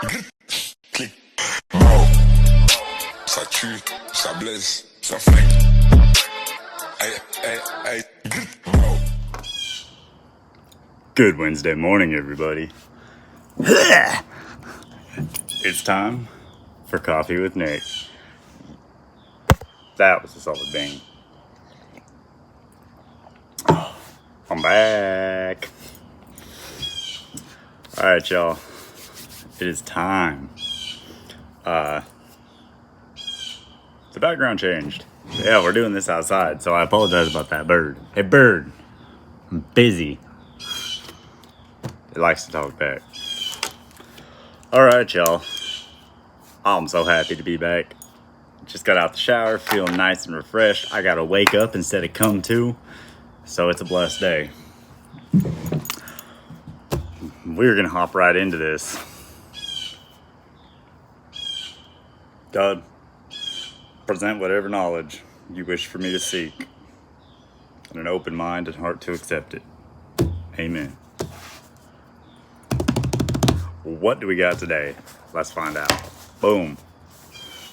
Clic. Mao. Ça tue, ça blesse, ça flingue. Hey, hey, hey. Mao. Good Wednesday morning, everybody. It's time for Coffee with Nate. That was a solid bang. I'm back. Alright, y'all. It is time. The background changed. Yeah, we're doing this outside, so I apologize about that bird. Hey, bird. I'm busy. It likes to talk back. Alright, y'all. I'm so happy to be back. Just got out the shower, feeling nice and refreshed. I gotta wake up instead of come to, so it's a blessed day. We're gonna hop right into this. God, present whatever knowledge you wish for me to seek, and an open mind and heart to accept it. Amen. What do we got today? Let's find out. Boom.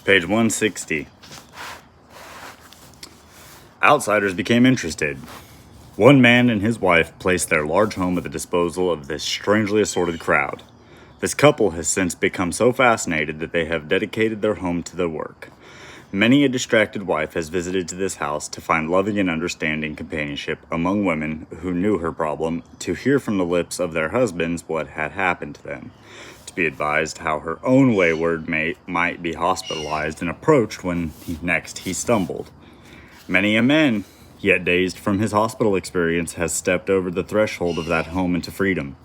Page 160. Outsiders became interested. One man and his wife placed their large home at the disposal of this strangely assorted crowd. This couple has since become so fascinated that they have dedicated their home to their work. Many a distracted wife has visited to this house to find loving and understanding companionship among women who knew her problem, to hear from the lips of their husbands what had happened to them, to be advised how her own wayward mate might be hospitalized and approached when next he stumbled. Many a man, yet dazed from his hospital experience, has stepped over the threshold of that home into freedom.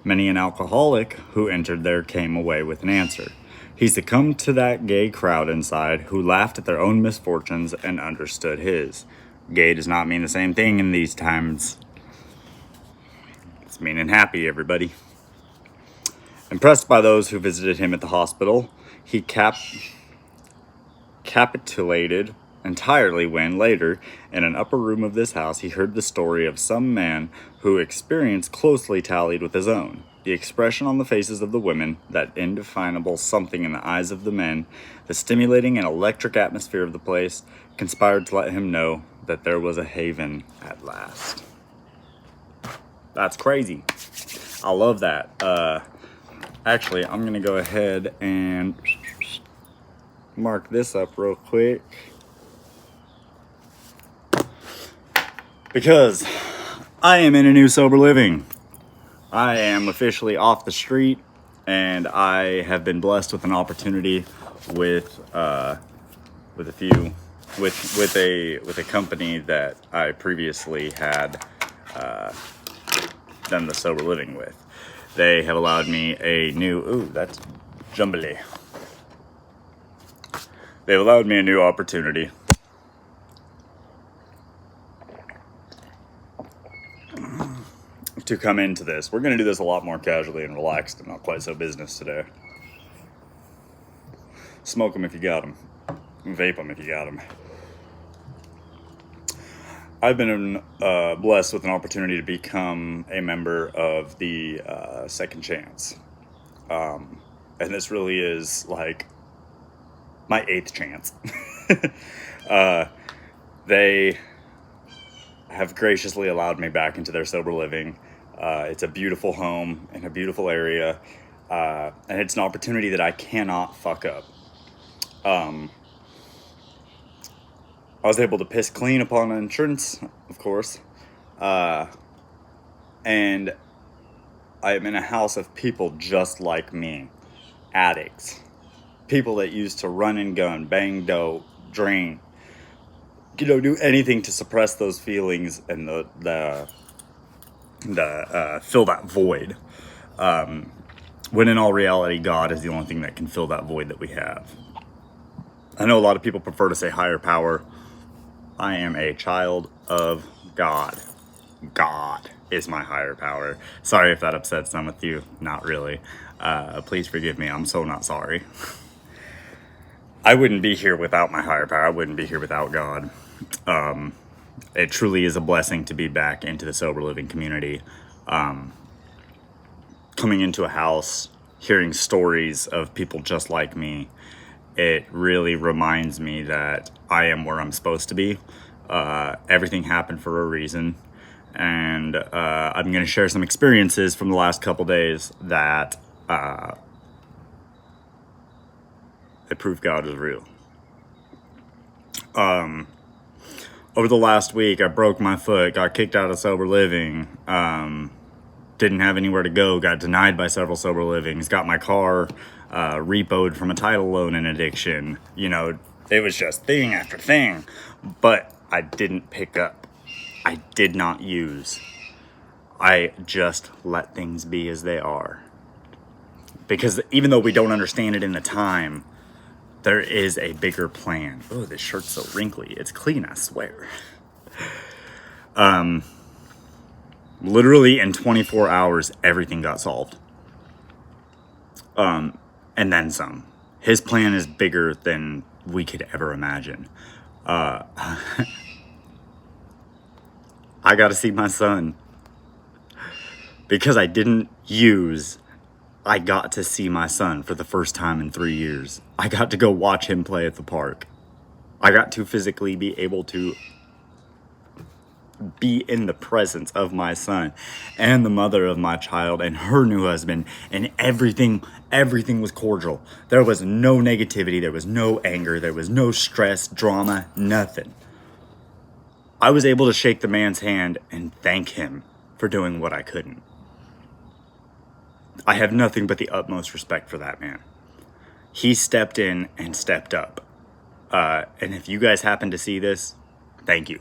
Many an alcoholic who entered there came away with an answer. He succumbed to that gay crowd inside who laughed at their own misfortunes and understood his. Gay does not mean the same thing in these times. It's meaning happy, everybody. Impressed by those who visited him at the hospital, he capitulated entirely when, later, in an upper room of this house, he heard the story of some man whose experience closely tallied with his own. The expression on the faces of the women, that indefinable something in the eyes of the men, the stimulating and electric atmosphere of the place, conspired to let him know that there was a haven at last. That's crazy. I love that. Actually, I'm going to go ahead and mark this up real quick, because I am in a new sober living. I am officially off the street, and I have been blessed with an opportunity with a company that I previously had done the sober living with. They have allowed me a new that's jumbly. They've allowed me a new opportunity to come into this. We're going to do this a lot more casually and relaxed and not quite so business today. Smoke them if you got them. Vape them if you got them. I've been blessed with an opportunity to become a member of the Second Chance. And this really is like my 8th chance. They have graciously allowed me back into their sober living. It's a beautiful home in a beautiful area, and it's an opportunity that I cannot fuck up. I was able to piss clean upon insurance, of course, and I am in a house of people just like me, addicts, people that used to run and gun, bang dope, drink, do anything to suppress those feelings and the fill that void. When in all reality, God is the only thing that can fill that void that we have. I know a lot of people prefer to say higher power. I am a child of God. God is my higher power. Sorry if that upsets some with you. Not really. Please forgive me. I'm so not sorry. I wouldn't be here without my higher power. I wouldn't be here without God. It truly is a blessing to be back into the sober living community. Coming into a house hearing stories of people just like me, it really reminds me that I am where I'm supposed to be. Everything happened for a reason. And I'm going to share some experiences from the last couple days that they prove God is real. Over the last week, I broke my foot, got kicked out of sober living, didn't have anywhere to go, got denied by several sober livings, got my car repoed from a title loan and addiction. You know, it was just thing after thing, but I didn't pick up. I did not use. I just let things be as they are. Because even though we don't understand it in the time, there is a bigger plan. Oh, this shirt's so wrinkly. It's clean, I swear. Literally in 24 hours, everything got solved. And then some. His plan is bigger than we could ever imagine. I got to see my son. Because I didn't use, I got to see my son for the first time in 3 years. I got to go watch him play at the park. I got to physically be able to be in the presence of my son and the mother of my child and her new husband, and everything was cordial. There was no negativity, there was no anger, there was no stress, drama, nothing. I was able to shake the man's hand and thank him for doing what I couldn't. I have nothing but the utmost respect for that man. He stepped in and stepped up. And if you guys happen to see this, thank you.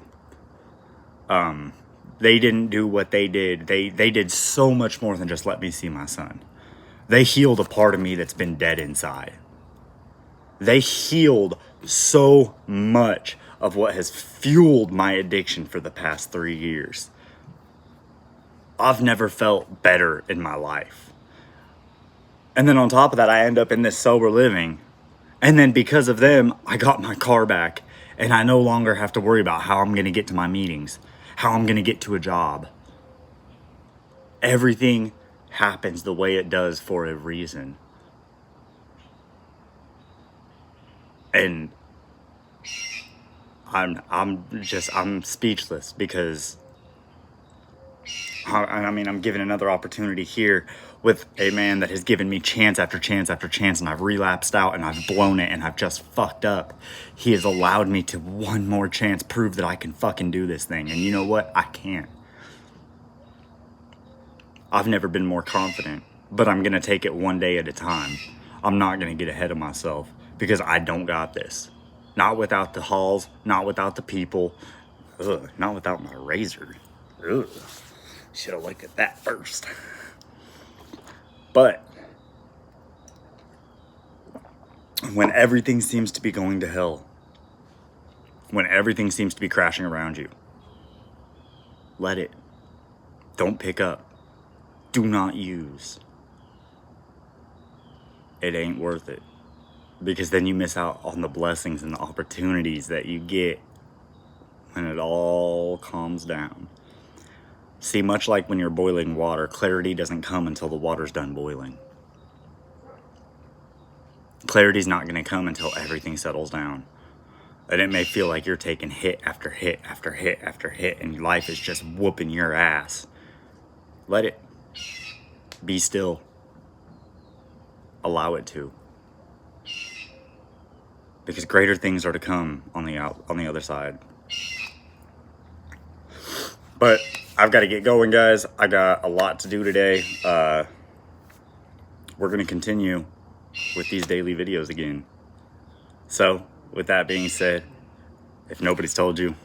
They didn't do what they did. They did so much more than just let me see my son. They healed a part of me that's been dead inside. They healed so much of what has fueled my addiction for the past 3 years. I've never felt better in my life. And then on top of that, I end up in this sober living. And then because of them, I got my car back. And I no longer have to worry about how I'm going to get to my meetings, how I'm going to get to a job. Everything happens the way it does for a reason. And I'm speechless because I'm given another opportunity here with a man that has given me chance after chance after chance, and I've relapsed out and I've blown it and I've just fucked up. He has allowed me to one more chance prove that I can fucking do this thing. And you know what? I can. I've never been more confident, but I'm going to take it one day at a time. I'm not going to get ahead of myself because I don't got this. Not without the halls, not without the people, not without my razor. Should have looked at that first. But when everything seems to be going to hell, when everything seems to be crashing around you, let it. Don't pick up. Do not use. It ain't worth it. Because then you miss out on the blessings and the opportunities that you get when it all calms down. See, much like when you're boiling water, clarity doesn't come until the water's done boiling. Clarity's not going to come until everything settles down. And it may feel like you're taking hit after hit after hit after hit, and life is just whooping your ass. Let it. Be still. Allow it to. Because greater things are to come on the other side. But I've got to get going, guys. I got a lot to do today. We're going to continue with these daily videos again. So, with that being said, if nobody's told you,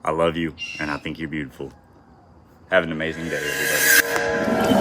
I love you and I think you're beautiful. Have an amazing day, everybody.